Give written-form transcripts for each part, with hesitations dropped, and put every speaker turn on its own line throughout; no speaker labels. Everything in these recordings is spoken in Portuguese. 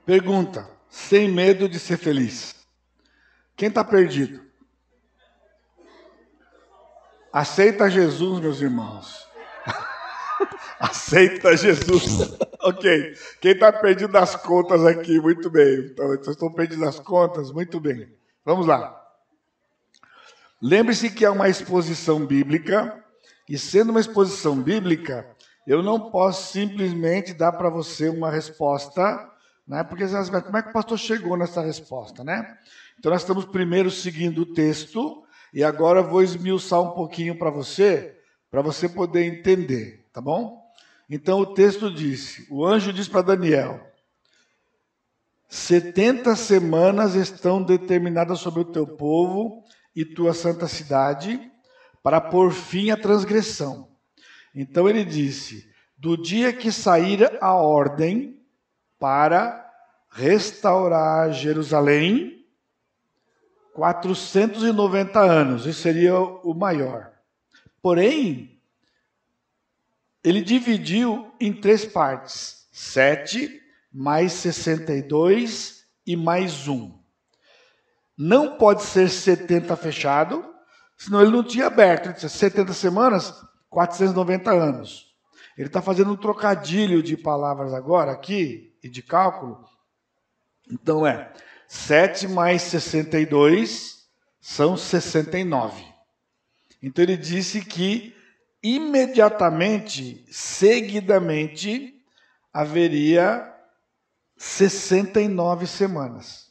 Pergunta, sem medo de ser feliz. Quem está perdido? Aceita Jesus, meus irmãos. Aceita Jesus. Ok. Quem está perdido nas contas aqui? Muito bem. Então, vocês estão perdidos nas contas? Muito bem. Vamos lá. Lembre-se que é uma exposição bíblica, e sendo uma exposição bíblica, eu não posso simplesmente dar para você uma resposta, né? Porque você vai, como é que o pastor chegou nessa resposta, né? Então nós estamos primeiro seguindo o texto, e agora eu vou esmiuçar um pouquinho para você poder entender, tá bom? Então o texto disse, o anjo disse para Daniel, 70 semanas estão determinadas sobre o teu povo e tua santa cidade, para pôr fim à transgressão. Então ele disse, do dia que sair a ordem para restaurar Jerusalém, 490 anos, isso seria o maior. Porém, ele dividiu em 3 partes, 7 mais 62 e mais 1. Não pode ser 70 fechado, senão ele não tinha aberto. Ele disse 70 semanas, 490 anos. Ele está fazendo um trocadilho de palavras agora aqui, e de cálculo. Então 7 mais 62 são 69. Então ele disse que imediatamente, seguidamente, haveria 69 semanas.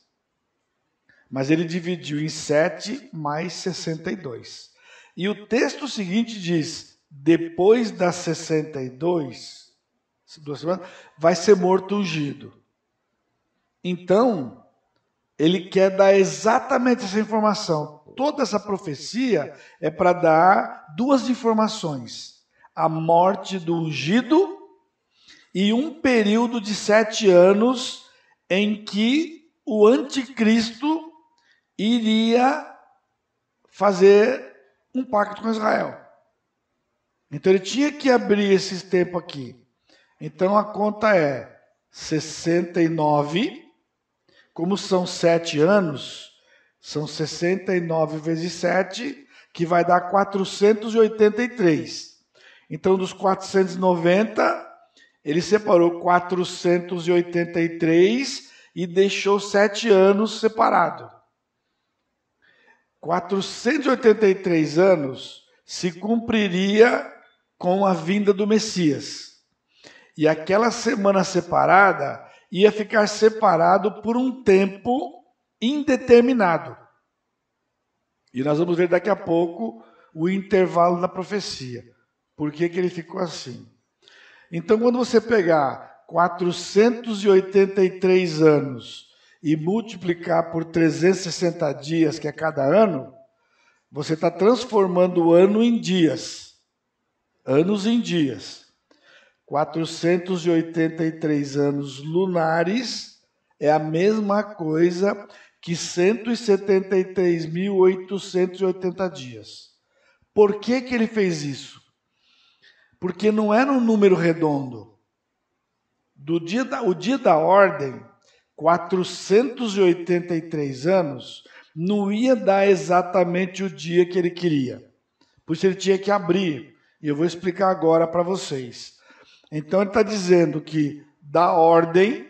Mas ele dividiu em 7 mais 62. E o texto seguinte diz, depois das 62, 2 semanas, vai ser morto ungido. Então, ele quer dar exatamente essa informação. Toda essa profecia é para dar 2 informações. A morte do ungido e um período de 7 anos em que o anticristo iria fazer um pacto com Israel. Então ele tinha que abrir esse tempo aqui. Então a conta é 69, como são 7 anos, são 69 vezes 7, que vai dar 483. Então dos 490, ele separou 483 e deixou 7 anos separado. 483 anos se cumpriria com a vinda do Messias. E aquela semana separada ia ficar separado por um tempo indeterminado. E nós vamos ver daqui a pouco o intervalo da profecia. Por que ele ficou assim? Então, quando você pegar 483 anos e multiplicar por 360 dias, que é cada ano, você está transformando o ano em dias. Anos em dias. 483 anos lunares é a mesma coisa que 173.880 dias. Por que ele fez isso? Porque não era um número redondo. O dia da ordem, 483 anos, não ia dar exatamente o dia que ele queria. Por isso ele tinha que abrir. E eu vou explicar agora para vocês. Então ele está dizendo que da ordem,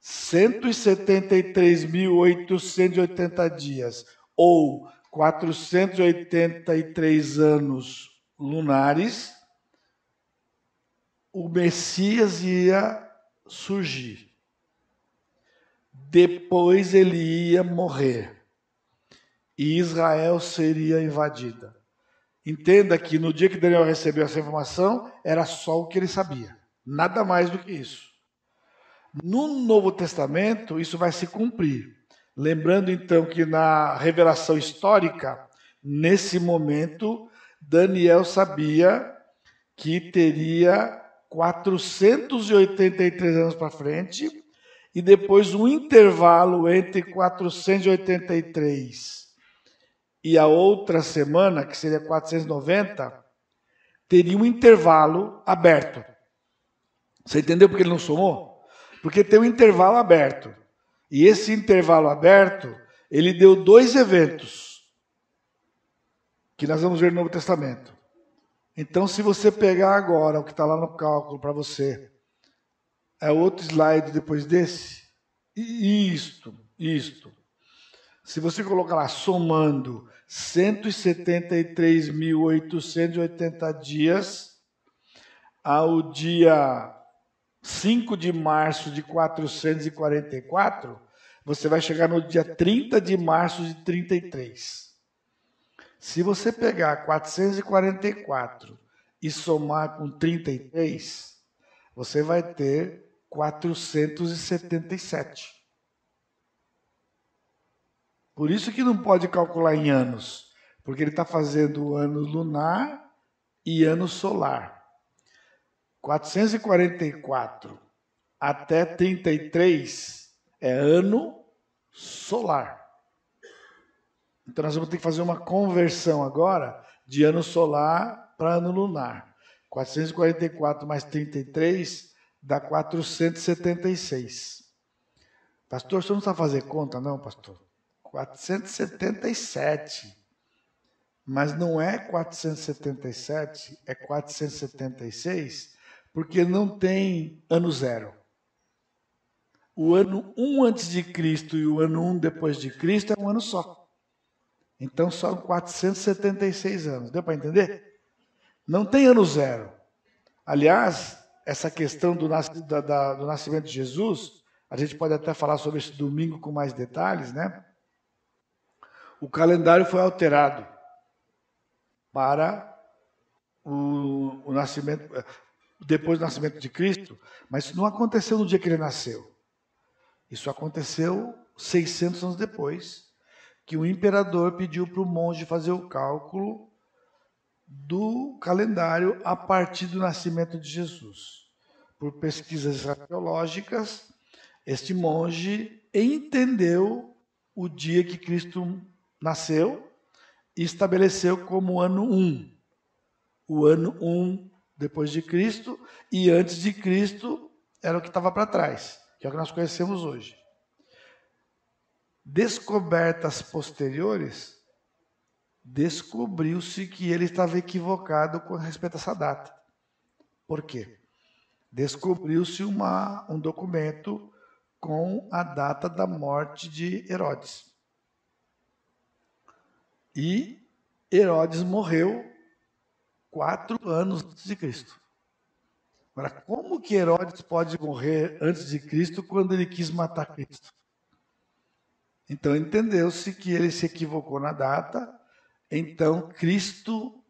173.880 dias, ou 483 anos lunares, o Messias ia surgir. Depois ele ia morrer. E Israel seria invadida. Entenda que no dia que Daniel recebeu essa informação, era só o que ele sabia. Nada mais do que isso. No Novo Testamento, isso vai se cumprir. Lembrando então que na revelação histórica, nesse momento, Daniel sabia que teria 483 anos para frente, e depois um intervalo entre 483 e a outra semana, que seria 490, teria um intervalo aberto. Você entendeu por que ele não somou? Porque tem um intervalo aberto. E esse intervalo aberto, ele deu 2 eventos que nós vamos ver no Novo Testamento. Então, se você pegar agora o que está lá no cálculo para você, é outro slide depois desse? Isto. Se você colocar lá, somando 173.880 dias ao dia 5 de março de 444, você vai chegar no dia 30 de março de 33. Se você pegar 444 e somar com 33, você vai ter 477. Por isso que não pode calcular em anos, porque ele está fazendo o ano lunar e ano solar. 444 até 33 é ano solar. Então nós vamos ter que fazer uma conversão agora de ano solar para ano lunar. 444 mais 33 dá 476. Pastor, você não sabe fazer conta, não, pastor? 477. Mas não é 477, é 476, porque não tem ano zero. O ano 1 antes de Cristo e o ano 1 depois de Cristo é um ano só. Então são 476 anos. Deu para entender? Não tem ano zero. Aliás, essa questão do nascimento de Jesus, a gente pode até falar sobre esse domingo com mais detalhes, né? O calendário foi alterado para o nascimento, depois do nascimento de Cristo, mas isso não aconteceu no dia que ele nasceu. Isso aconteceu 600 anos depois, que o imperador pediu para o monge fazer o cálculo do calendário a partir do nascimento de Jesus. Por pesquisas arqueológicas, este monge entendeu o dia que Cristo nasceu e estabeleceu como ano 1. O ano 1 depois de Cristo e antes de Cristo era o que estava para trás, que é o que nós conhecemos hoje. Descobertas posteriores, descobriu-se que ele estava equivocado com respeito a essa data. Por quê? Descobriu-se um documento com a data da morte de Herodes. E Herodes morreu 4 anos antes de Cristo. Agora, como que Herodes pode morrer antes de Cristo quando ele quis matar Cristo? Então entendeu-se que ele se equivocou na data. Então Cristo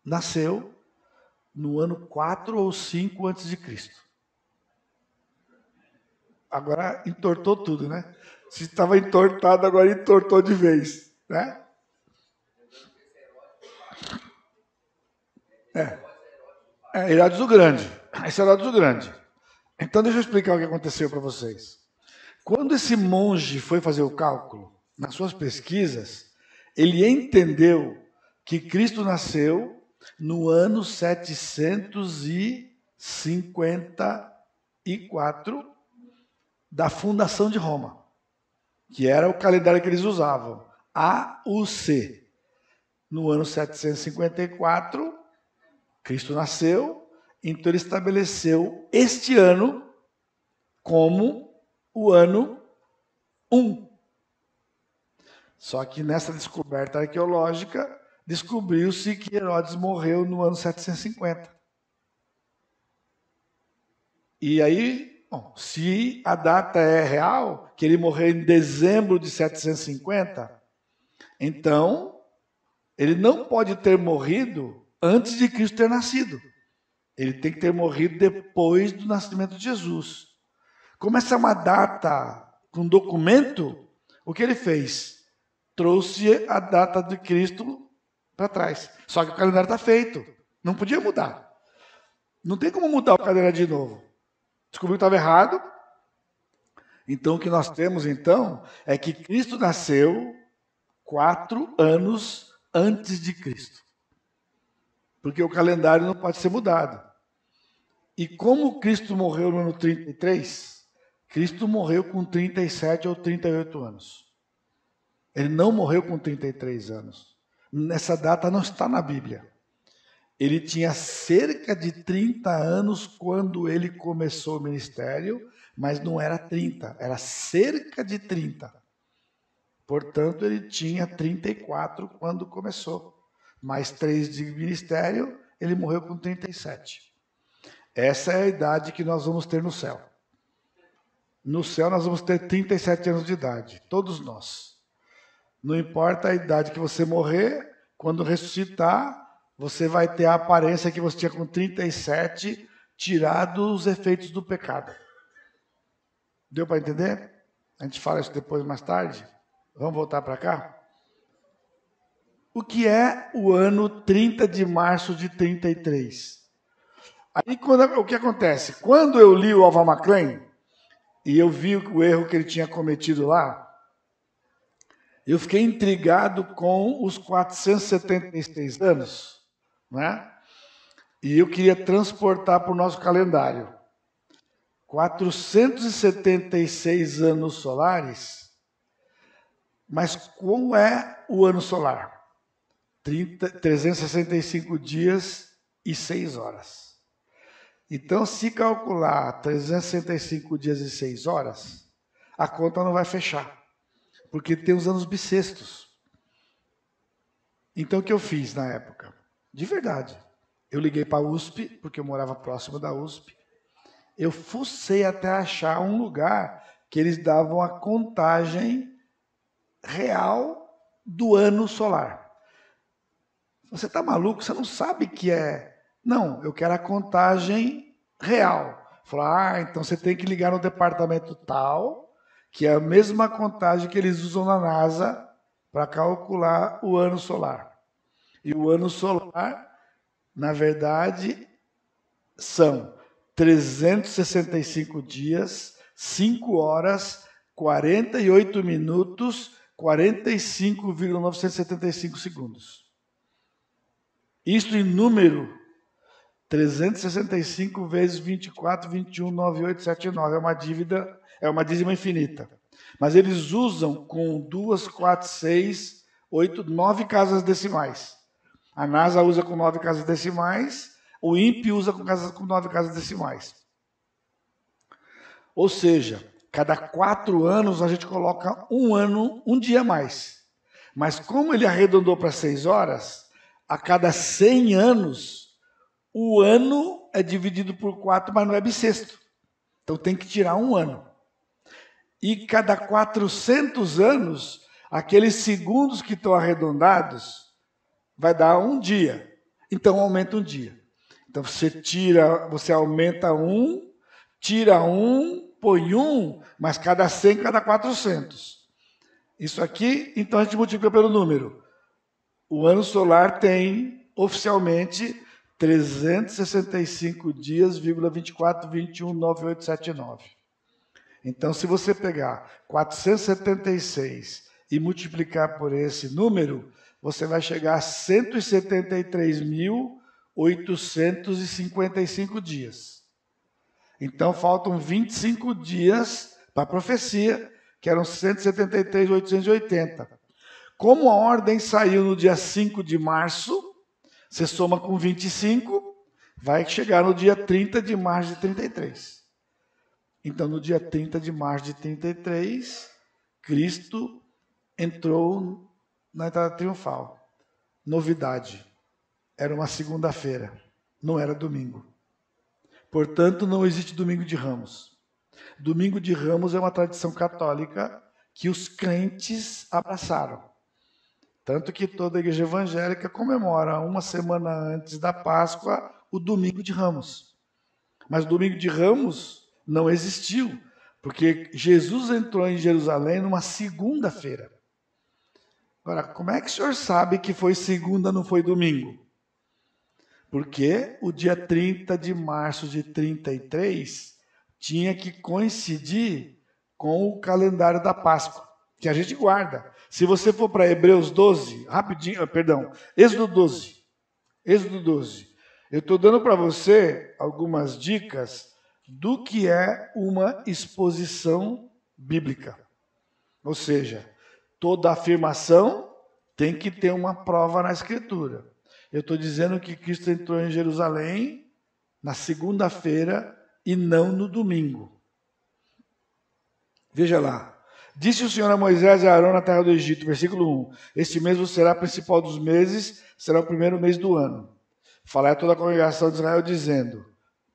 nasceu no ano 4 ou 5 antes de Cristo. Agora entortou tudo, né? Se estava entortado, agora entortou de vez, né? Herodes o Grande. Esse é Herodes o Grande. Então deixa eu explicar o que aconteceu para vocês. Quando esse monge foi fazer o cálculo, nas suas pesquisas, ele entendeu que Cristo nasceu no ano 754 da fundação de Roma, que era o calendário que eles usavam, AUC. No ano 754, Cristo nasceu, então ele estabeleceu este ano como o ano 1. Só que nessa descoberta arqueológica, descobriu-se que Herodes morreu no ano 750. E aí, bom, se a data é real, que ele morreu em dezembro de 750, então ele não pode ter morrido antes de Cristo ter nascido. Ele tem que ter morrido depois do nascimento de Jesus. Como essa é uma data com documento, o que ele fez? Trouxe a data de Cristo para trás. Só que o calendário está feito. Não podia mudar. Não tem como mudar o calendário de novo. Descobriu que estava errado. Então, o que nós temos, então, é que Cristo nasceu 4 anos antes de Cristo. Porque o calendário não pode ser mudado. E como Cristo morreu no ano 33, Cristo morreu com 37 ou 38 anos. Ele não morreu com 33 anos. Nessa data não está na Bíblia. Ele tinha cerca de 30 anos quando ele começou o ministério, mas não era 30, era cerca de 30. Portanto, ele tinha 34 quando começou. Mais 3 de ministério, ele morreu com 37. Essa é a idade que nós vamos ter no céu. No céu nós vamos ter 37 anos de idade, todos nós. Não importa a idade que você morrer, quando ressuscitar, você vai ter a aparência que você tinha com 37, tirado os efeitos do pecado. Deu para entender? A gente fala isso depois, mais tarde. Vamos voltar para cá? O que é o ano 30 de março de 33? Aí o que acontece? Quando eu li o Alva McClain, e eu vi o erro que ele tinha cometido lá, eu fiquei intrigado com os 476 anos, né? E eu queria transportar para o nosso calendário. 476 anos solares, mas qual é o ano solar? 365 dias e 6 horas. Então, se calcular 365 dias e 6 horas, a conta não vai fechar, porque tem os anos bissextos. Então, o que eu fiz na época? De verdade, eu liguei para a USP, porque eu morava próximo da USP. Eu fucei até achar um lugar que eles davam a contagem real do ano solar. Você está maluco? Você não sabe que é... Não, eu quero a contagem real. Falou, então você tem que ligar no departamento tal, que é a mesma contagem que eles usam na NASA para calcular o ano solar. E o ano solar, na verdade, são 365 dias, 5 horas, 48 minutos, 45,975 segundos. Isto em número 365 vezes 24, 21, 98, 79. É uma dízima infinita. Mas eles usam com 2, 4, 6, 8, 9 casas decimais. A NASA usa com 9 casas decimais, o INPE usa com 9 casas decimais. Ou seja, cada 4 anos a gente coloca um dia a mais. Mas como ele arredondou para 6 horas, a cada 100 anos, o ano é dividido por 4, mas não é bissexto. Então tem que tirar um ano. E cada 400 anos, aqueles segundos que estão arredondados, vai dar um dia. Então aumenta um dia. Então você aumenta um, tira um, põe um, mas cada 100, cada 400. Isso aqui, então a gente multiplica pelo número. O ano solar tem, oficialmente, 365 dias, 24, 21, 98, 79. Então, se você pegar 476 e multiplicar por esse número, você vai chegar a 173.855 dias. Então, faltam 25 dias para a profecia, que eram 173.880. Como a ordem saiu no dia 5 de março, você soma com 25, vai chegar no dia 30 de março de 33. Então, no dia 30 de março de 33, Cristo entrou na entrada triunfal. Novidade, era uma segunda-feira, não era domingo. Portanto, não existe domingo de Ramos. Domingo de Ramos é uma tradição católica que os crentes abraçaram. Tanto que toda a igreja evangélica comemora uma semana antes da Páscoa o domingo de Ramos. Mas o domingo de Ramos não existiu, porque Jesus entrou em Jerusalém numa segunda-feira. Agora, como é que o senhor sabe que foi segunda, não foi domingo? Porque o dia 30 de março de 33 tinha que coincidir com o calendário da Páscoa, que a gente guarda. Se você for para Hebreus 12, Êxodo 12. Eu estou dando para você algumas dicas do que é uma exposição bíblica. Ou seja, toda afirmação tem que ter uma prova na Escritura. Eu estou dizendo que Cristo entrou em Jerusalém na segunda-feira e não no domingo. Veja lá. Disse o Senhor a Moisés e a Arão na terra do Egito, versículo 1. Este mês será o principal dos meses, será o primeiro mês do ano. Falai a toda a congregação de Israel dizendo,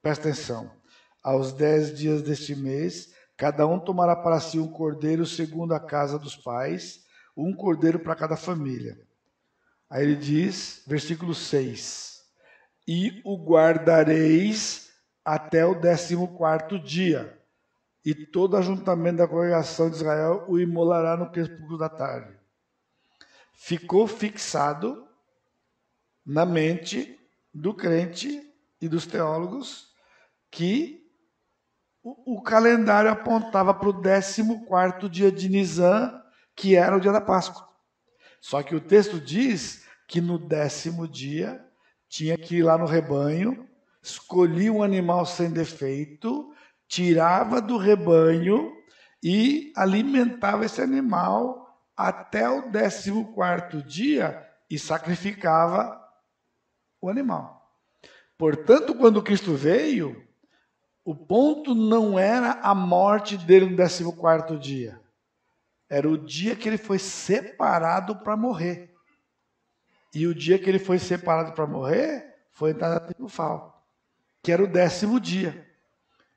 presta atenção, aos 10 dias deste mês, cada um tomará para si um cordeiro segundo a casa dos pais, um cordeiro para cada família. Aí ele diz, versículo 6, e o guardareis até o 14º dia, e todo ajuntamento da congregação de Israel o imolará no crepúsculo da tarde. Ficou fixado na mente do crente e dos teólogos que o calendário apontava para o 14º dia de Nisan, que era o dia da Páscoa. Só que o texto diz que no 10º dia tinha que ir lá no rebanho, escolhia um animal sem defeito, tirava do rebanho e alimentava esse animal até o 14º dia e sacrificava o animal. Portanto, quando Cristo veio, o ponto não era a morte dele no 14º dia. Era o dia que ele foi separado para morrer. E o dia que ele foi separado para morrer foi a entrada triunfal, que era o 10º dia.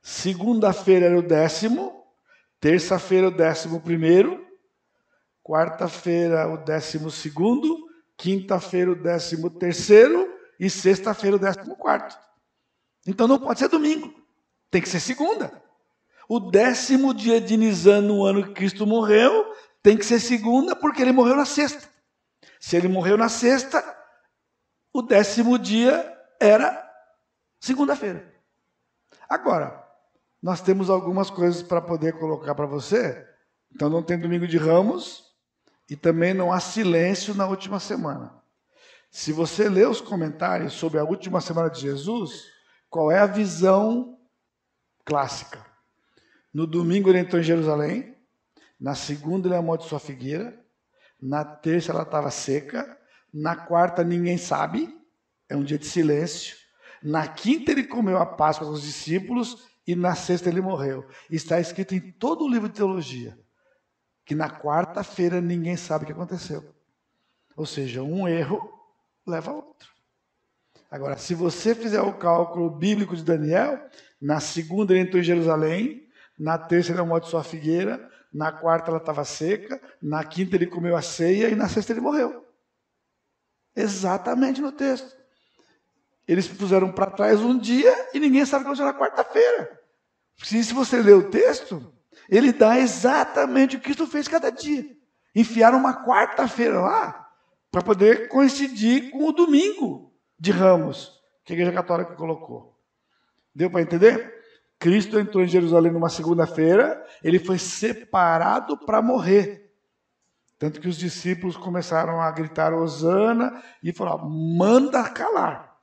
Segunda-feira era o 10º, terça-feira o 11º, quarta-feira o 12º, quinta-feira o 13º e sexta-feira o 14º. Então não pode ser domingo, tem que ser segunda. O 10º dia de Nisan no ano que Cristo morreu tem que ser segunda porque ele morreu na sexta. Se ele morreu na sexta, o 10º dia era segunda-feira. Agora, nós temos algumas coisas para poder colocar para você. Então não tem domingo de Ramos e também não há silêncio na última semana. Se você ler os comentários sobre a última semana de Jesus, qual é a visão clássica? No domingo ele entrou em Jerusalém, na segunda ele amaldiçoou a figueira, na terça ela estava seca, na quarta ninguém sabe, é um dia de silêncio, na quinta ele comeu a Páscoa com os discípulos e na sexta ele morreu. Está escrito em todo o livro de teologia que na quarta-feira ninguém sabe o que aconteceu. Ou seja, um erro leva a outro. Agora, se você fizer o cálculo bíblico de Daniel, na segunda ele entrou em Jerusalém, na terça ele amaldiçoou a figueira, na quarta ela estava seca, na quinta ele comeu a ceia e na sexta ele morreu. Exatamente no texto. Eles puseram para trás um dia e ninguém sabe o que aconteceu na quarta-feira. Se você ler o texto, ele dá exatamente o que Cristo fez cada dia. Enfiaram uma quarta-feira lá para poder coincidir com o domingo de Ramos, que a Igreja Católica colocou. Deu para entender? Cristo entrou em Jerusalém numa segunda-feira, ele foi separado para morrer. Tanto que os discípulos começaram a gritar Hosana e falaram, manda calar.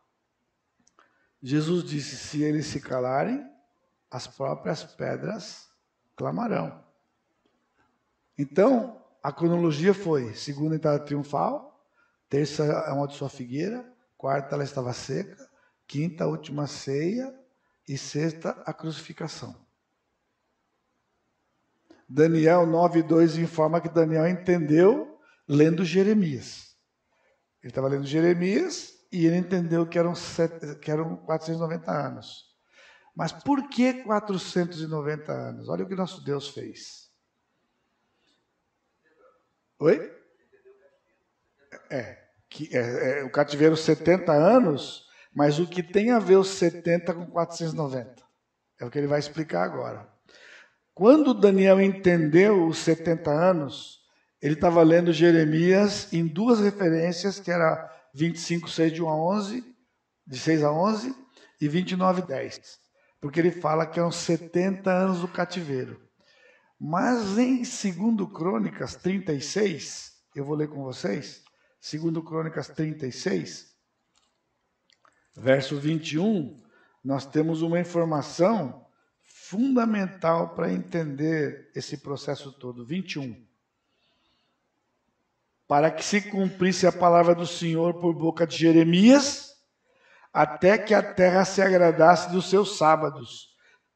Jesus disse, se eles se calarem, as próprias pedras clamarão. Então, a cronologia foi, segunda entrada triunfal, terça amaldiçoou a figueira, quarta ela estava seca, quinta a última ceia e sexta a crucificação. Daniel 9:2 informa que Daniel entendeu lendo Jeremias. Ele estava lendo Jeremias e ele entendeu que eram 490 anos. Mas por que 490 anos? Olha o que nosso Deus fez. Oi? O cativeiro 70 anos, mas o que tem a ver os 70 com 490? É o que ele vai explicar agora. Quando Daniel entendeu os 70 anos, ele estava lendo Jeremias em duas referências, que era 25, 6 de 1 a 11, de 6 a 11, e 29, 10. Porque ele fala que eram 70 anos do cativeiro. Mas em 2 Crônicas 36, eu vou ler com vocês, 2 Crônicas 36, verso 21, nós temos uma informação fundamental para entender esse processo todo. 21. Para que se cumprisse a palavra do Senhor por boca de Jeremias, até que a terra se agradasse dos seus sábados.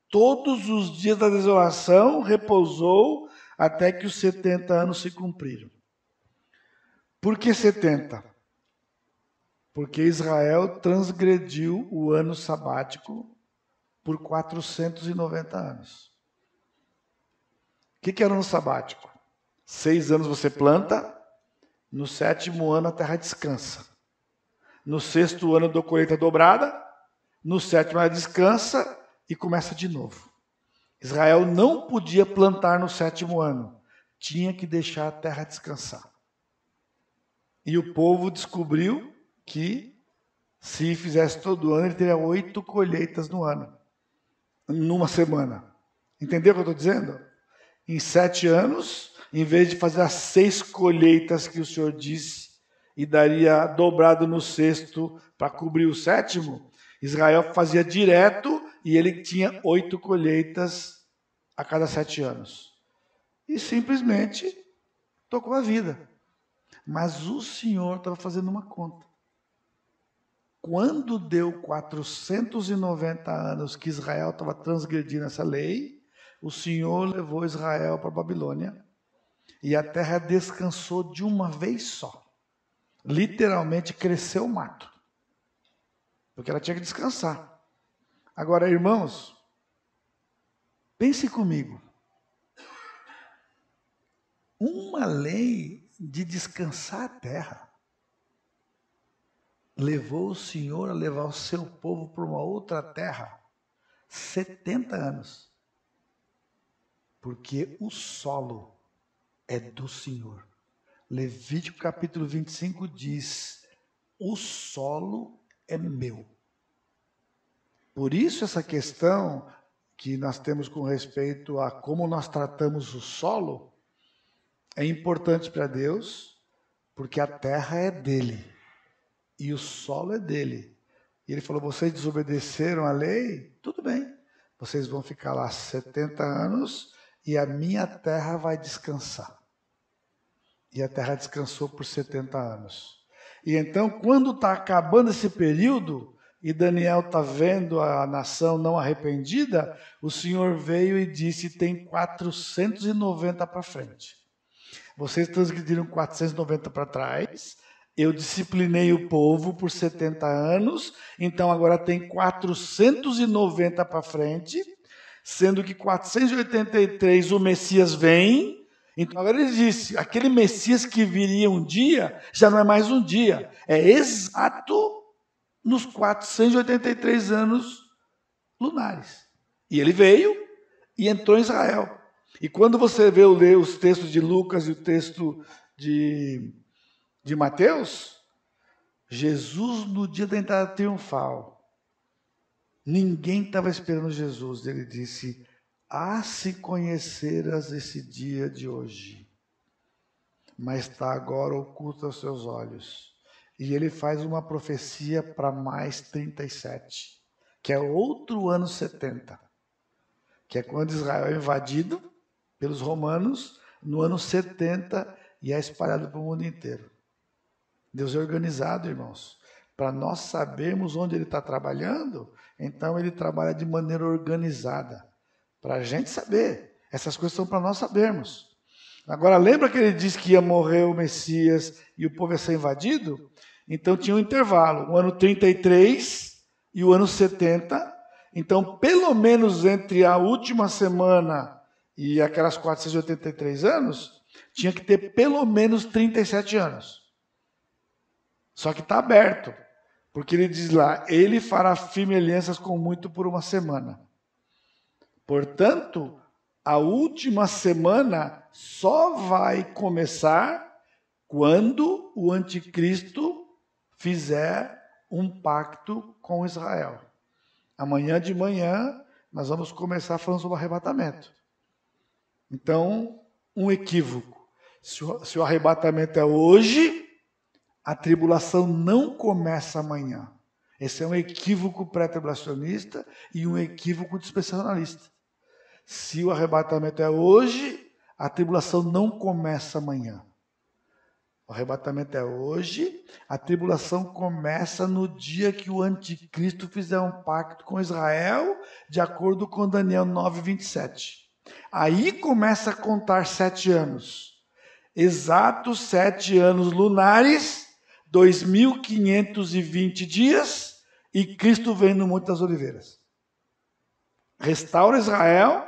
Todos os dias da desolação repousou até que os 70 anos se cumpriram. Por que 70? Porque Israel transgrediu o ano sabático por 490 anos. O que era o ano sabático? 6 anos você planta, no 7º ano a terra descansa. No 6º ano dou colheita dobrada, no 7º ela descansa e começa de novo. Israel não podia plantar no 7º ano, tinha que deixar a terra descansar. E o povo descobriu que se fizesse todo ano, ele teria 8 colheitas no ano, numa semana. Entendeu o que eu estou dizendo? Em 7 anos, em vez de fazer as 6 colheitas que o Senhor disse, e daria dobrado no 6º para cobrir o 7º, Israel fazia direto e ele tinha 8 colheitas a cada 7 anos. E simplesmente tocou a vida. Mas o Senhor estava fazendo uma conta. Quando deu 490 anos que Israel estava transgredindo essa lei, o Senhor levou Israel para a Babilônia e a terra descansou de uma vez só. Literalmente cresceu o mato, porque ela tinha que descansar. Agora, irmãos, pense comigo. Uma lei de descansar a terra levou o Senhor a levar o seu povo para uma outra terra 70 anos. Porque o solo é do Senhor. Levítico capítulo 25 diz: o solo é meu. Por isso essa questão que nós temos com respeito a como nós tratamos o solo é importante para Deus, porque a terra é dele e o solo é dele. E ele falou: vocês desobedeceram a lei? Tudo bem, vocês vão ficar lá 70 anos e a minha terra vai descansar. E a terra descansou por 70 anos. E então, quando está acabando esse período, e Daniel está vendo a nação não arrependida, o Senhor veio e disse: tem 490 para frente. Vocês transgrediram 490 para trás, eu disciplinei o povo por 70 anos, então agora tem 490 para frente, sendo que 483 o Messias vem. Então agora ele disse: aquele Messias que viria um dia, já não é mais um dia, é exato nos 483 anos lunares. E ele veio e entrou em Israel. E quando você ler os textos de Lucas e o texto de Mateus, Jesus no dia da entrada triunfal, ninguém estava esperando Jesus. Ele disse: se conheceras esse dia de hoje, mas está agora oculto aos seus olhos. E ele faz uma profecia para mais 37, que é outro ano 70, que é quando Israel é invadido pelos romanos no ano 70 e é espalhado para o mundo inteiro. Deus é organizado, irmãos. Para nós sabermos onde ele está trabalhando, então ele trabalha de maneira organizada. Para a gente saber. Essas coisas são para nós sabermos. Agora, lembra que ele disse que ia morrer o Messias e o povo ia ser invadido? Então tinha um intervalo, o ano 33 e o ano 70. Então, pelo menos entre a última semana e aquelas 483 anos, tinha que ter pelo menos 37 anos. Só que está aberto, porque ele diz lá: ele fará firme alianças com muito por uma semana. Portanto, a última semana só vai começar quando o anticristo fizer um pacto com Israel. Amanhã de manhã nós vamos começar falando sobre o arrebatamento. Então, um equívoco. Se o arrebatamento é hoje, a tribulação não começa amanhã. Esse é um equívoco pré-tribulacionista e um equívoco dispensacionalista. Se o arrebatamento é hoje, a tribulação não começa amanhã. O arrebatamento é hoje, a tribulação começa no dia que o anticristo fizer um pacto com Israel, de acordo com Daniel 9:27. Aí começa a contar 7 anos. Exatos 7 anos lunares, 2.520 dias, e Cristo vem no Monte das Oliveiras. Restaura Israel,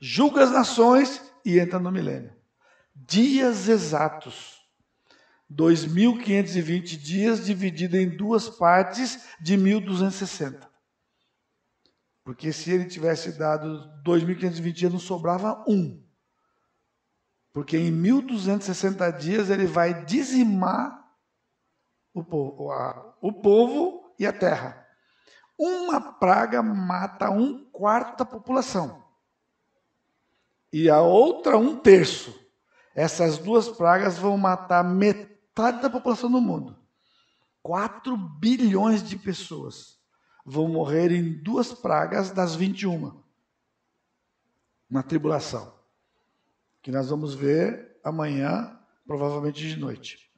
julga as nações e entra no milênio. Dias exatos. 2.520 dias dividido em duas partes de 1.260. Porque se ele tivesse dado 2.520 dias, não sobrava um. Porque em 1.260 dias ele vai dizimar o povo e a terra. Uma praga mata 1/4 da população. E a outra 1/3. Essas duas pragas vão matar metade da população do mundo. 4 bilhões de pessoas vão morrer em 2 pragas das 21. Na tribulação. Que nós vamos ver amanhã, provavelmente de noite.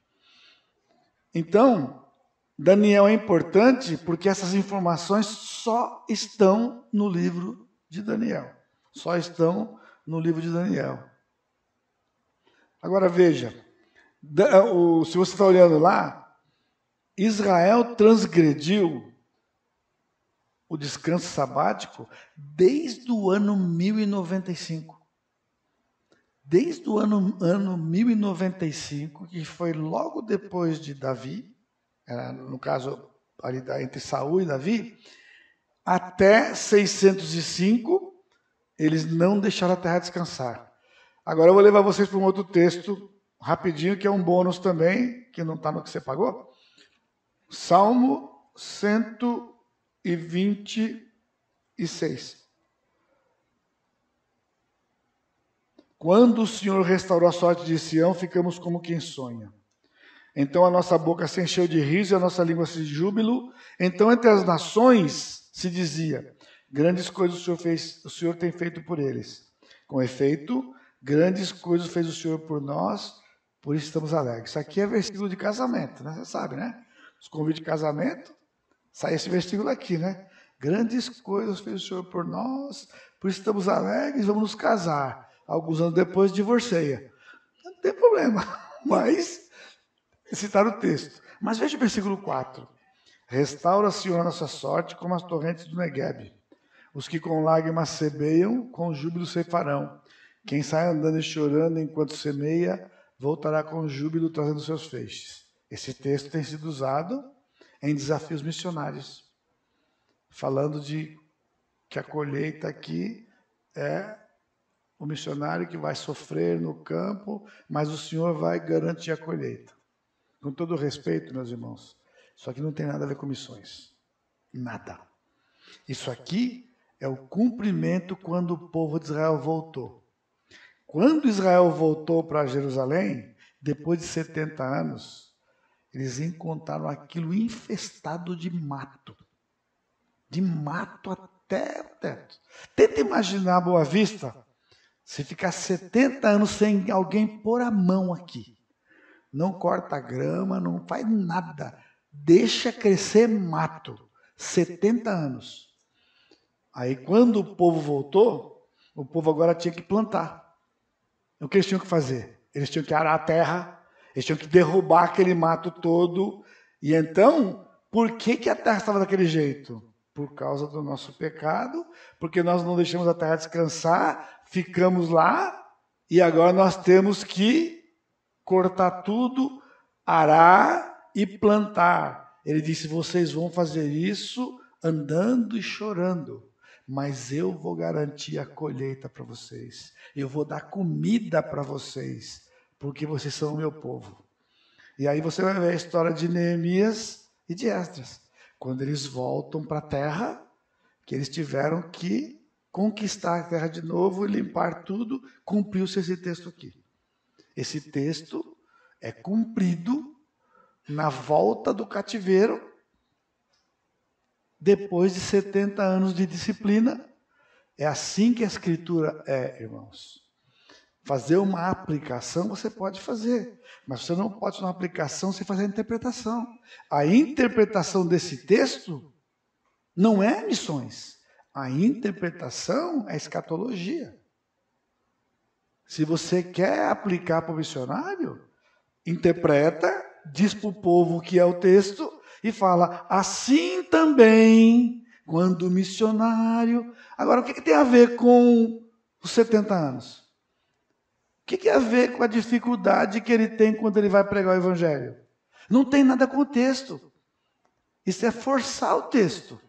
Então, Daniel é importante porque essas informações só estão no livro de Daniel. Só estão no livro de Daniel. Agora veja, se você está olhando lá, Israel transgrediu o descanso sabático desde o ano 1095. Desde o ano 1095, que foi logo depois de Davi, no caso ali entre Saul e Davi, até 605, eles não deixaram a terra descansar. Agora eu vou levar vocês para um outro texto, rapidinho, que é um bônus também, que não está no que você pagou. Salmo 126. Quando o Senhor restaurou a sorte de Sião, ficamos como quem sonha. Então a nossa boca se encheu de riso e a nossa língua se de júbilo. Então entre as nações se dizia, grandes coisas o Senhor tem feito por eles. Com efeito, grandes coisas fez o Senhor por nós, por isso estamos alegres. Isso aqui é versículo de casamento, né? Você sabe, né? Os convites de casamento, sai esse versículo aqui, né? Grandes coisas fez o Senhor por nós, por isso estamos alegres, vamos nos casar. Alguns anos depois, divorcia. Não tem problema, mas citar o texto. Mas veja o versículo 4. Restaura, Senhor, a nossa sorte como as torrentes do Neguebe. Os que com lágrimas semeiam, com júbilo ceifarão. Quem sai andando e chorando enquanto semeia, voltará com júbilo trazendo seus feixes. Esse texto tem sido usado em desafios missionários, falando de que a colheita aqui é o missionário que vai sofrer no campo, mas o Senhor vai garantir a colheita. Com todo respeito, meus irmãos, isso aqui não tem nada a ver com missões. Nada. Isso aqui é o cumprimento quando o povo de Israel voltou. Quando Israel voltou para Jerusalém, depois de 70 anos, eles encontraram aquilo infestado de mato. De mato até o teto. Tenta imaginar a Boa Vista, se ficar 70 anos sem alguém pôr a mão aqui. Não corta grama, não faz nada. Deixa crescer mato. 70 anos. Aí quando o povo voltou, o povo agora tinha que plantar. O que eles tinham que fazer? Eles tinham que arar a terra, eles tinham que derrubar aquele mato todo. E então, por que a terra estava daquele jeito? Por causa do nosso pecado, porque nós não deixamos a terra descansar, ficamos lá, e agora nós temos que cortar tudo, arar e plantar. Ele disse, vocês vão fazer isso andando e chorando, mas eu vou garantir a colheita para vocês. Eu vou dar comida para vocês, porque vocês são o meu povo. E aí você vai ver a história de Neemias e de Esdras. Quando eles voltam para a terra, que eles tiveram que conquistar a terra de novo e limpar tudo, cumpriu-se esse texto aqui. Esse texto é cumprido na volta do cativeiro, depois de 70 anos de disciplina, É assim que a Escritura é, irmãos. Fazer uma aplicação você pode fazer, mas você não pode fazer uma aplicação sem fazer a interpretação. A interpretação desse texto não é missões. A interpretação é escatologia. Se você quer aplicar para o missionário, interpreta, diz para o povo o que é o texto e fala, assim também, quando o missionário... Agora, o que tem a ver com os 70 anos? O que tem a ver com a dificuldade que ele tem quando ele vai pregar o evangelho? Não tem nada com o texto. Isso é forçar o texto.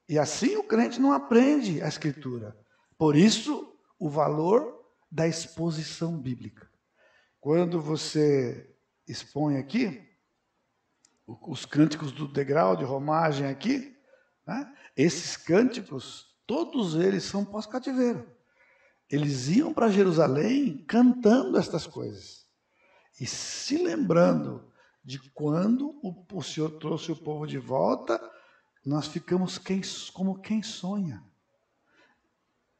E assim o crente não aprende a Escritura. Por isso, o valor da exposição bíblica. Quando você expõe aqui, os cânticos do degrau de romagem aqui, né? Esses cânticos, todos eles são pós-cativeiro. Eles iam para Jerusalém cantando estas coisas. E se lembrando de quando o Senhor trouxe o povo de volta, nós ficamos como quem sonha.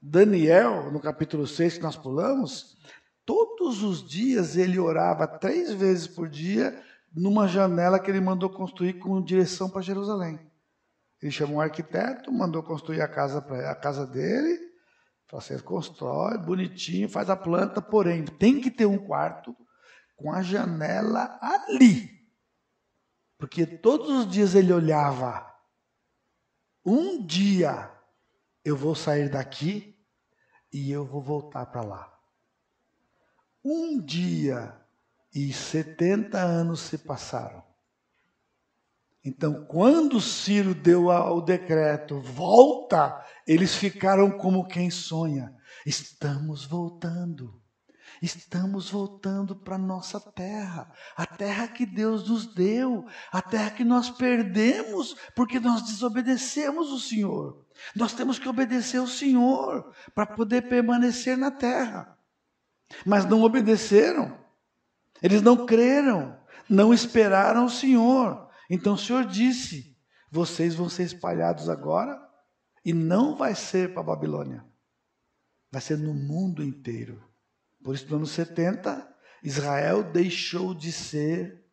Daniel, no capítulo 6 que nós pulamos, todos os dias ele orava 3 vezes por dia numa janela que ele mandou construir com direção para Jerusalém. Ele chamou um arquiteto, mandou construir a casa dele. Falou assim, constrói, bonitinho, faz a planta, porém, tem que ter um quarto com a janela ali. Porque todos os dias ele olhava, um dia eu vou sair daqui e eu vou voltar para lá. Um dia e 70 anos se passaram. Então, quando Ciro deu o decreto, volta, eles ficaram como quem sonha. Estamos voltando para a nossa terra, a terra que Deus nos deu, a terra que nós perdemos porque nós desobedecemos o Senhor. Nós temos que obedecer o Senhor para poder permanecer na terra. Mas não obedeceram, eles não creram, não esperaram o Senhor. Então o Senhor disse, vocês vão ser espalhados agora e não vai ser para a Babilônia, vai ser no mundo inteiro. Por isso, no ano 70, Israel deixou de ser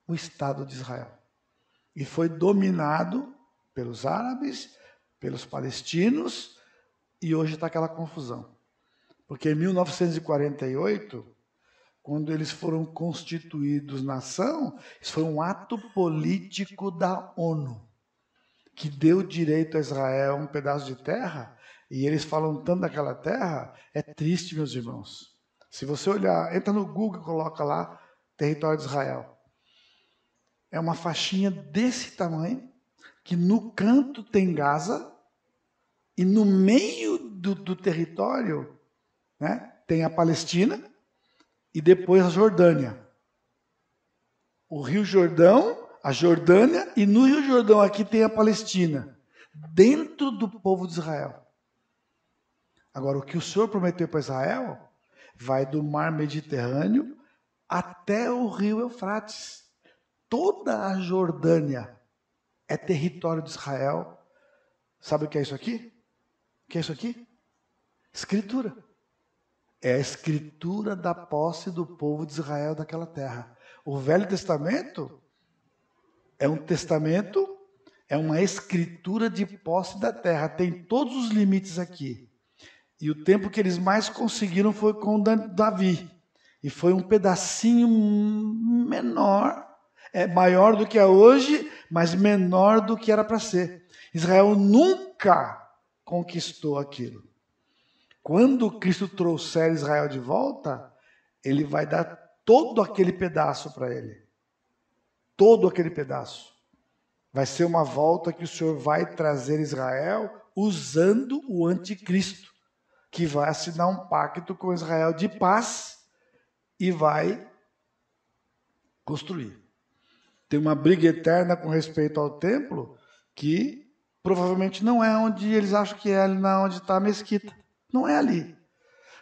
o Estado de Israel. E foi dominado pelos árabes, pelos palestinos, e hoje está aquela confusão. Porque em 1948, quando eles foram constituídos nação, isso foi um ato político da ONU, que deu direito a Israel um pedaço de terra, e eles falam tanto daquela terra, é triste, meus irmãos. Se você olhar, entra no Google e coloca lá, território de Israel. É uma faixinha desse tamanho, que no canto tem Gaza, e no meio do território, né, tem a Palestina, e depois a Jordânia. O Rio Jordão, a Jordânia, e no Rio Jordão aqui tem a Palestina, dentro do povo de Israel. Agora, o que o Senhor prometeu para Israel vai do mar Mediterrâneo até o rio Eufrates. Toda a Jordânia é território de Israel. Sabe o que é isso aqui? O que é isso aqui? Escritura. É a escritura da posse do povo de Israel daquela terra. O Velho Testamento é um testamento, é uma escritura de posse da terra. Tem todos os limites aqui. E o tempo que eles mais conseguiram foi com Davi. E foi um pedacinho menor, maior do que é hoje, mas menor do que era para ser. Israel nunca conquistou aquilo. Quando Cristo trouxer Israel de volta, ele vai dar todo aquele pedaço para ele. Todo aquele pedaço. Vai ser uma volta que o Senhor vai trazer Israel usando o anticristo, que vai assinar um pacto com Israel de paz e vai construir. Tem uma briga eterna com respeito ao templo, que provavelmente não é onde eles acham que é, ali onde está a mesquita. Não é ali.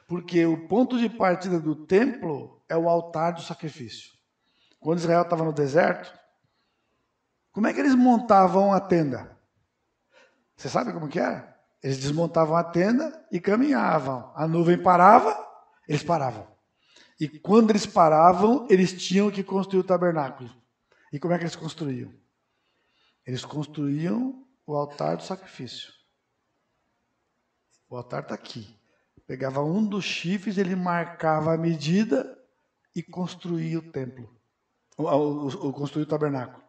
Porque o ponto de partida do templo é o altar do sacrifício. Quando Israel estava no deserto, como é que eles montavam a tenda? Você sabe como que era? Eles desmontavam a tenda e caminhavam. A nuvem parava, eles paravam. E quando eles paravam, eles tinham que construir o tabernáculo. E como é que eles construíam? Eles construíam o altar do sacrifício. O altar está aqui. Pegava um dos chifres, ele marcava a medida e construía o templo. Construía o tabernáculo.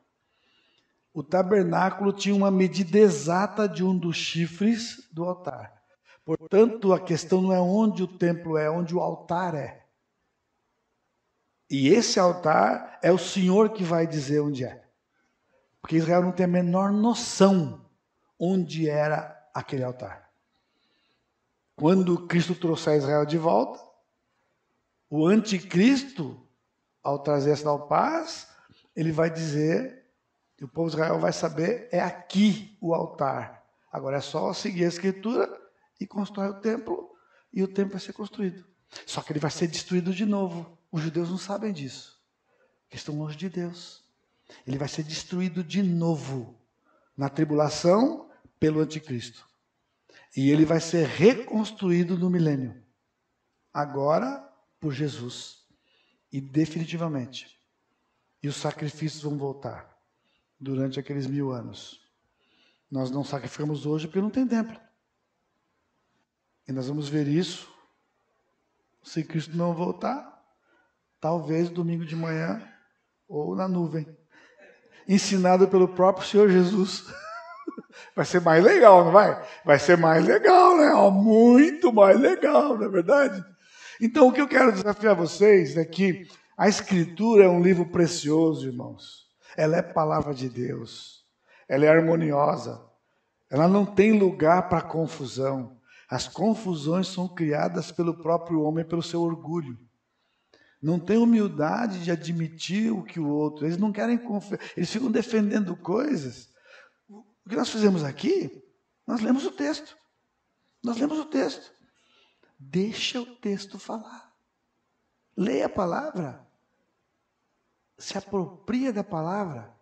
O tabernáculo tinha uma medida exata de um dos chifres do altar. Portanto, a questão não é onde o templo é onde o altar é. E esse altar é o Senhor que vai dizer onde é. Porque Israel não tem a menor noção onde era aquele altar. Quando Cristo trouxer Israel de volta, o anticristo, ao trazer essa paz, ele vai dizer, e o povo de Israel vai saber, é aqui o altar. Agora é só seguir a escritura e constrói o templo, e o templo vai ser construído. Só que ele vai ser destruído de novo. Os judeus não sabem disso, porque estão longe de Deus. Ele vai ser destruído de novo na tribulação pelo anticristo. E ele vai ser reconstruído no milênio. Agora, por Jesus. E definitivamente. E os sacrifícios vão voltar durante aqueles 1000 anos. Nós não sacrificamos hoje porque não tem templo. E nós vamos ver isso. Se Cristo não voltar, talvez domingo de manhã ou na nuvem. Ensinado pelo próprio Senhor Jesus. Vai ser mais legal, não vai? Vai ser mais legal, né? Muito mais legal, não é verdade? Então, o que eu quero desafiar vocês é que a Escritura é um livro precioso, irmãos. Ela é palavra de Deus. Ela é harmoniosa. Ela não tem lugar para confusão. As confusões são criadas pelo próprio homem, pelo seu orgulho. Não tem humildade de admitir o que o outro. Eles não querem eles ficam defendendo coisas. O que nós fizemos aqui, nós lemos o texto. Nós lemos o texto. Deixa o texto falar. Leia a palavra. Se apropria da palavra.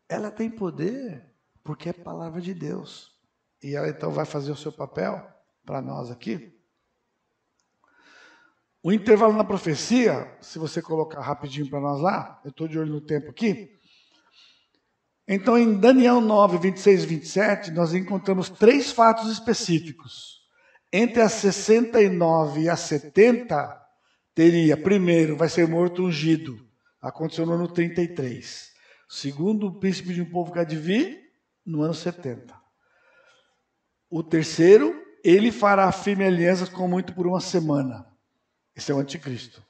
Ela tem poder, porque é palavra de Deus. E ela então vai fazer o seu papel para nós aqui. O intervalo na profecia, se você colocar rapidinho para nós lá, eu estou de olho no tempo aqui. Então, em Daniel 9, 26 e 27, nós encontramos 3 fatos específicos. Entre as 69 e as 70, teria, primeiro, vai ser morto ungido. Aconteceu no ano 33. Segundo, o príncipe de um povo que há de vir, no ano 70. O terceiro, ele fará firme alianças com muito por uma semana. Esse é o anticristo,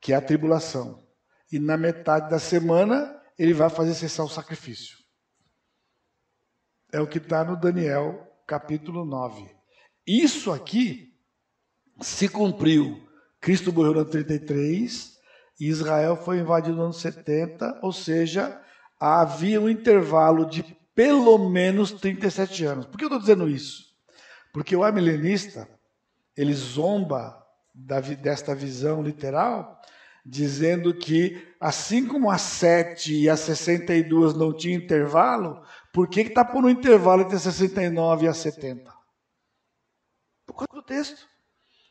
que é a tribulação. E na metade da semana, ele vai fazer cessar o sacrifício. É o que está no Daniel, capítulo 9. Isso aqui se cumpriu. Cristo morreu no ano 33, e Israel foi invadido no ano 70, ou seja, havia um intervalo de pelo menos 37 anos. Por que eu estou dizendo isso? Porque o amilenista, ele zomba desta visão literal, dizendo que, assim como as 7 e as 62 não tinha intervalo, por que está por um intervalo entre as 69 e as 70? Por causa do texto.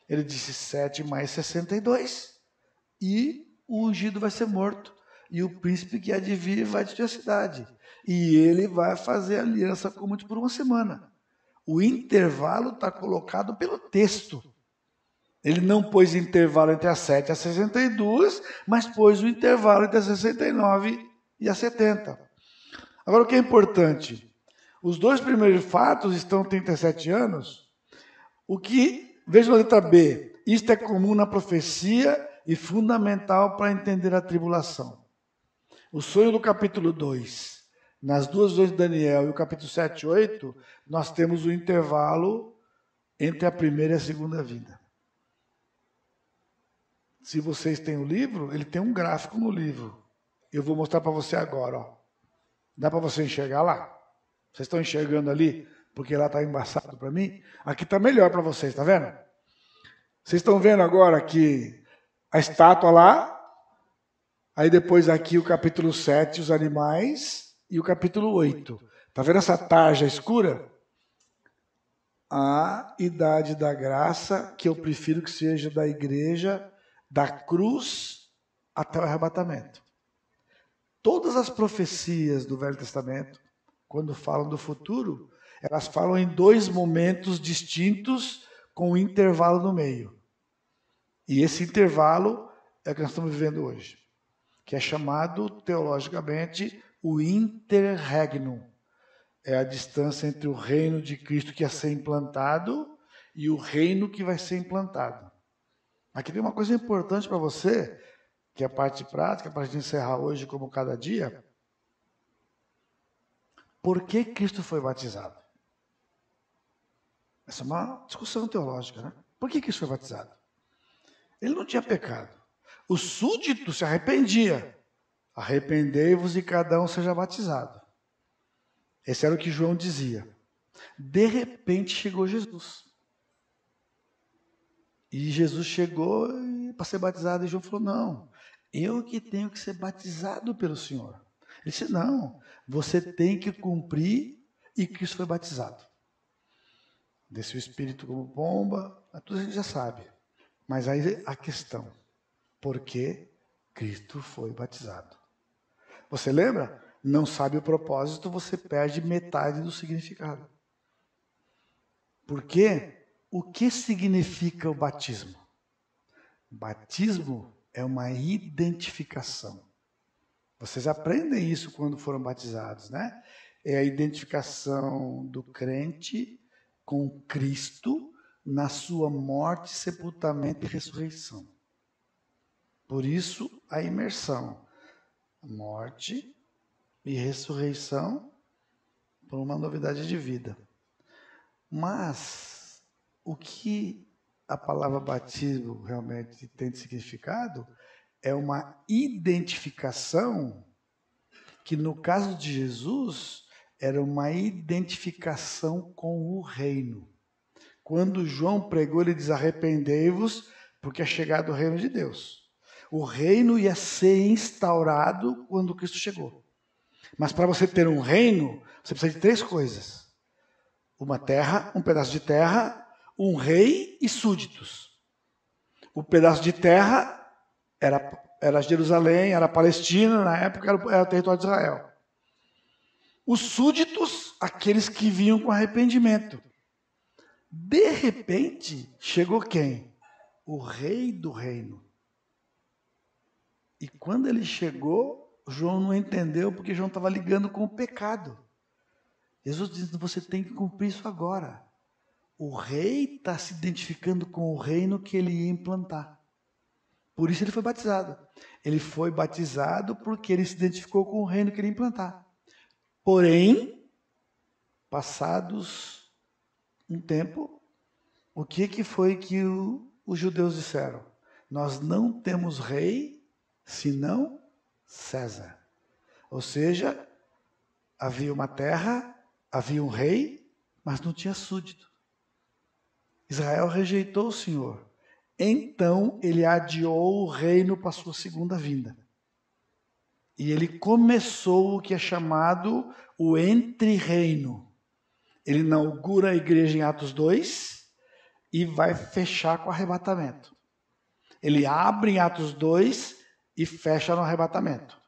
Ele disse 7 mais 62. E o ungido vai ser morto. E o príncipe que há de vir vai destruir a cidade. E ele vai fazer aliança com muitos por uma semana. O intervalo está colocado pelo texto. Ele não pôs intervalo entre as 7 e as 62, mas pôs o intervalo entre as 69 e as 70. Agora, o que é importante? Os 2 primeiros fatos estão 37 anos. O que, veja na letra B, isto é comum na profecia e fundamental para entender a tribulação. O sonho do capítulo 2, nas 2 visões de Daniel e o capítulo 7 e 8, nós temos o intervalo entre a primeira e a segunda vinda. Se vocês têm o livro, ele tem um gráfico no livro. Eu vou mostrar para você agora. Ó. Dá para você enxergar lá? Vocês estão enxergando ali? Porque lá está embaçado para mim. Aqui está melhor para vocês, está vendo? Vocês estão vendo agora que a estátua lá, aí depois aqui o capítulo 7, os animais, e o capítulo 8. Está vendo essa tarja escura? a idade da graça, que eu prefiro que seja da igreja, da cruz até o arrebatamento. Todas as profecias do Velho Testamento, quando falam do futuro, elas falam em dois momentos distintos com um intervalo no meio. E esse intervalo é o que nós estamos vivendo hoje, que é chamado teologicamente o interregnum. É a distância entre o reino de Cristo que ia ser implantado e o reino que vai ser implantado. Aqui tem uma coisa importante para você, que é a parte prática, para a gente encerrar hoje como cada dia. Por que Cristo foi batizado? Essa é uma discussão teológica, né? Por que Cristo foi batizado? Ele não tinha pecado. O súdito se arrependia. Arrependei-vos e cada um seja batizado. Esse era o que João dizia. De repente chegou Jesus. E Jesus chegou para ser batizado e João falou, não, eu que tenho que ser batizado pelo Senhor. Ele disse, não, você tem que cumprir, e Cristo foi batizado. Desceu o Espírito como pomba, tudo a gente já sabe. Mas aí a questão, por que Cristo foi batizado? Você lembra? Não sabe o propósito, você perde metade do significado. Porque o que significa o batismo? Batismo é uma identificação. Vocês aprendem isso quando foram batizados, né? É a identificação do crente com Cristo na sua morte, sepultamento e ressurreição. Por isso, a imersão. Morte e ressurreição por uma novidade de vida. Mas o que a palavra batismo realmente tem de significado é uma identificação que, no caso de Jesus, era uma identificação com o reino. Quando João pregou, ele diz, arrependei-vos, porque é chegado o reino de Deus. O reino ia ser instaurado quando Cristo chegou. Mas para você ter um reino, você precisa de 3 coisas. Uma terra, um pedaço de terra, um rei e súditos. O pedaço de terra era Jerusalém, era Palestina, na época era o território de Israel. Os súditos, aqueles que vinham com arrependimento. De repente, chegou quem? O rei do reino. E quando ele chegou, João não entendeu, porque João estava ligando com o pecado. Jesus diz, você tem que cumprir isso agora. O rei está se identificando com o reino que ele ia implantar. Por isso ele foi batizado. Ele foi batizado porque ele se identificou com o reino que ele ia implantar. Porém, passados um tempo, o que foi que os judeus disseram? Nós não temos rei, senão César. Ou seja, havia uma terra, havia um rei, mas não tinha súdito. Israel rejeitou o Senhor. Então, ele adiou o reino para a sua segunda vinda. E ele começou o que é chamado o entre-reino. Ele inaugura a igreja em Atos 2 e vai fechar com o arrebatamento. Ele abre em Atos 2 e fecha no arrebatamento.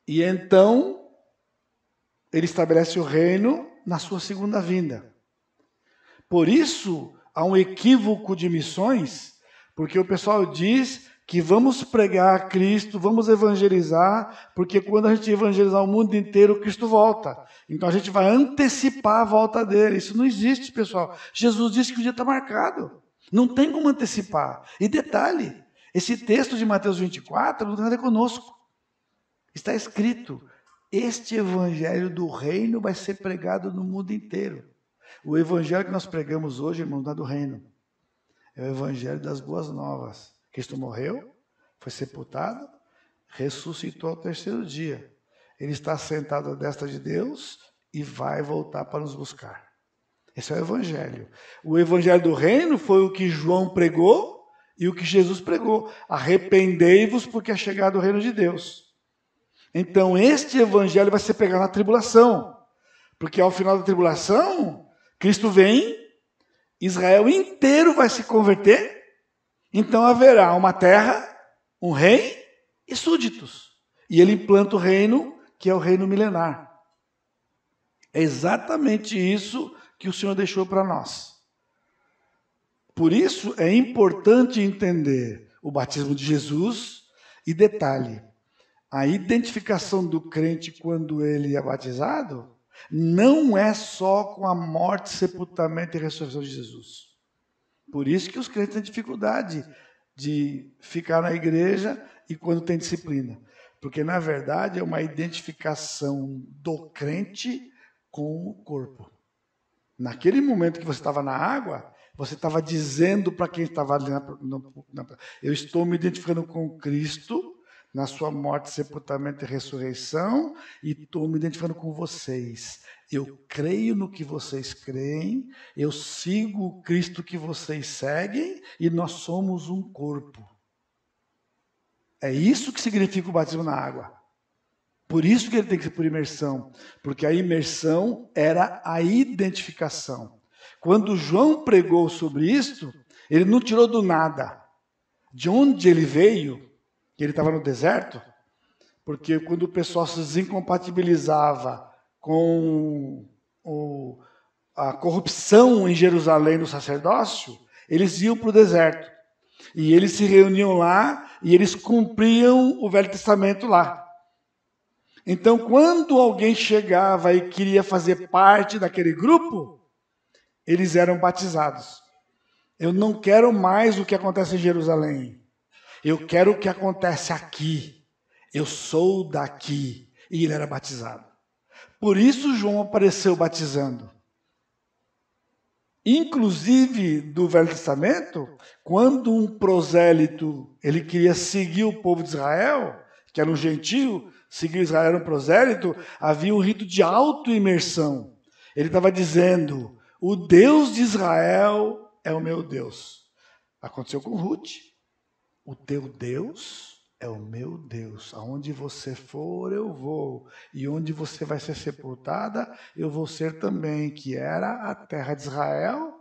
E então, ele estabelece o reino na sua segunda vinda. Por isso, há um equívoco de missões, porque o pessoal diz que vamos pregar Cristo, vamos evangelizar, porque quando a gente evangelizar o mundo inteiro, Cristo volta. Então a gente vai antecipar a volta dele. Isso não existe, pessoal. Jesus disse que o dia está marcado. Não tem como antecipar. E detalhe, esse texto de Mateus 24 não tem nada conosco. Está escrito, este evangelho do reino vai ser pregado no mundo inteiro. O evangelho que nós pregamos hoje, irmãos, não é do reino. É o evangelho das boas novas. Cristo morreu, foi sepultado, ressuscitou ao 3º dia. Ele está sentado à destra de Deus e vai voltar para nos buscar. Esse é o evangelho. O evangelho do reino foi o que João pregou e o que Jesus pregou. Arrependei-vos porque é chegado o reino de Deus. Então, este evangelho vai ser pregado na tribulação. Porque ao final da tribulação, Cristo vem, Israel inteiro vai se converter, então haverá uma terra, um rei e súditos. E ele implanta o reino, que é o reino milenar. É exatamente isso que o Senhor deixou para nós. Por isso é importante entender o batismo de Jesus e, detalhe, a identificação do crente quando ele é batizado não é só com a morte, sepultamento e ressurreição de Jesus. Por isso que os crentes têm dificuldade de ficar na igreja e quando tem disciplina. Porque, na verdade, é uma identificação do crente com o corpo. Naquele momento que você estava na água, você estava dizendo para quem estava ali, eu estou me identificando com Cristo na sua morte, sepultamento e ressurreição, e estou me identificando com vocês. Eu creio no que vocês creem, eu sigo o Cristo que vocês seguem, e nós somos um corpo. É isso que significa o batismo na água. Por isso que ele tem que ser por imersão, porque a imersão era a identificação. Quando João pregou sobre isto, ele não tirou do nada. De onde ele veio, que ele estava no deserto, porque quando o pessoal se desincompatibilizava com a corrupção em Jerusalém no sacerdócio, eles iam para o deserto. E eles se reuniam lá e eles cumpriam o Velho Testamento lá. Então, quando alguém chegava e queria fazer parte daquele grupo, eles eram batizados. Eu não quero mais o que acontece em Jerusalém. Eu quero o que acontece aqui. Eu sou daqui. E ele era batizado. Por isso João apareceu batizando. Inclusive, do Velho Testamento, quando um prosélito ele queria seguir o povo de Israel, que era um gentio, seguir Israel era um prosélito, havia um rito de auto-imersão. Ele estava dizendo, o Deus de Israel é o meu Deus. Aconteceu com Ruth. O teu Deus é o meu Deus. Aonde você for, eu vou. E onde você vai ser sepultada, eu vou ser também. Que era a terra de Israel,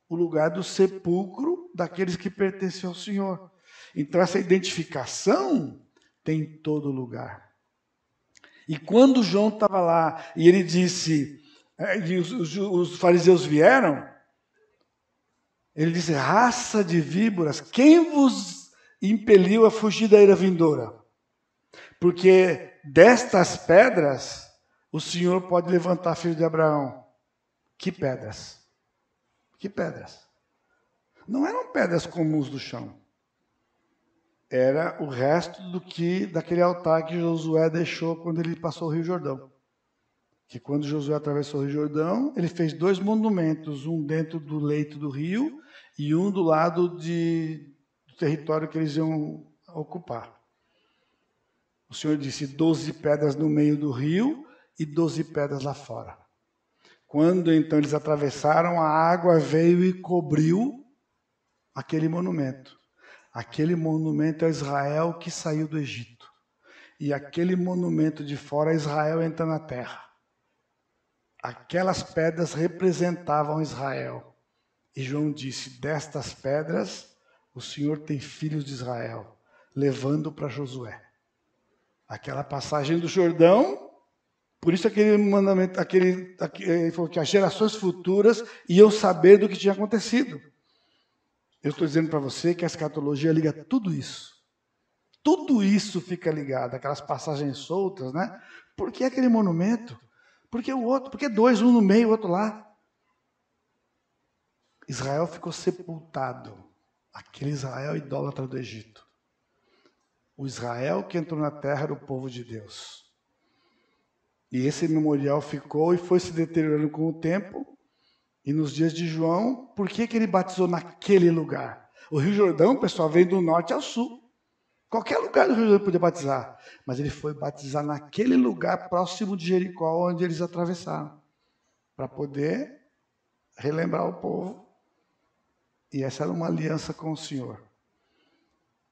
o lugar do sepulcro daqueles que pertencem ao Senhor. Então essa identificação tem em todo lugar. E quando João estava lá e ele disse, e os fariseus vieram, ele disse, raça de víboras, quem vos impeliu a fugir da ira vindoura? Porque destas pedras o Senhor pode levantar filho de Abraão. Que pedras? Que pedras? Não eram pedras comuns do chão. Era o resto daquele altar que Josué deixou quando ele passou o Rio Jordão. Que quando Josué atravessou o Rio Jordão, ele fez 2 monumentos, um dentro do leito do rio e um do lado do território que eles iam ocupar. O Senhor disse 12 pedras no meio do rio e 12 pedras lá fora. Quando então eles atravessaram, a água veio e cobriu aquele monumento. Aquele monumento é Israel que saiu do Egito. E aquele monumento de fora é Israel entra na terra. Aquelas pedras representavam Israel. E João disse, destas pedras o Senhor tem filhos de Israel, levando para Josué. Aquela passagem do Jordão, por isso aquele mandamento, ele falou que as gerações futuras iam saber do que tinha acontecido. Eu estou dizendo para você que a escatologia liga tudo isso. Tudo isso fica ligado, aquelas passagens soltas, né? Por que aquele monumento? Por que o outro? Por que 2, um no meio, o outro lá? Israel ficou sepultado. Aquele Israel idólatra do Egito. O Israel que entrou na terra era o povo de Deus. E esse memorial ficou e foi se deteriorando com o tempo. E nos dias de João, por que ele batizou naquele lugar? O Rio Jordão, pessoal, vem do norte ao sul. Qualquer lugar do Rio Jordão podia batizar. Mas ele foi batizar naquele lugar próximo de Jericó, onde eles atravessaram. Para poder relembrar o povo. E essa era uma aliança com o Senhor.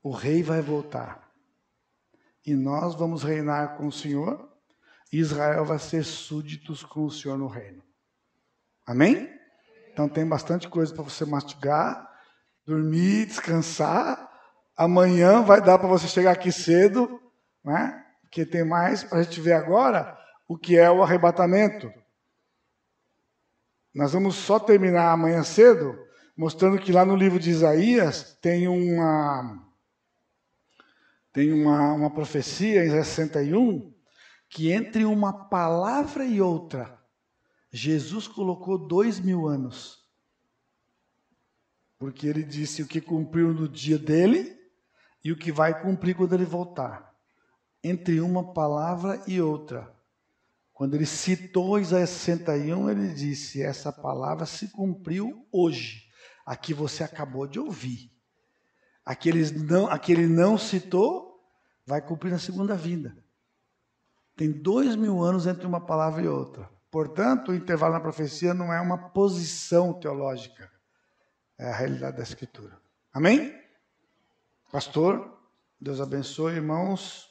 O rei vai voltar. E nós vamos reinar com o Senhor. Israel vai ser súditos com o Senhor no reino. Amém? Então tem bastante coisa para você mastigar, dormir, descansar. Amanhã vai dar para você chegar aqui cedo, né? Porque tem mais para a gente ver agora o que é o arrebatamento. Nós vamos só terminar amanhã cedo, mostrando que lá no livro de Isaías tem uma profecia em 61, que entre uma palavra e outra, Jesus colocou 2000 anos. Porque ele disse o que cumpriu no dia dele e o que vai cumprir quando ele voltar. Entre uma palavra e outra. Quando ele citou Isaías 61, ele disse, essa palavra se cumpriu hoje. A que você acabou de ouvir. Aquele não citou, vai cumprir na segunda vinda. Tem 2000 anos entre uma palavra e outra. Portanto, o intervalo na profecia não é uma posição teológica. É a realidade da Escritura. Amém? Pastor, Deus abençoe, irmãos.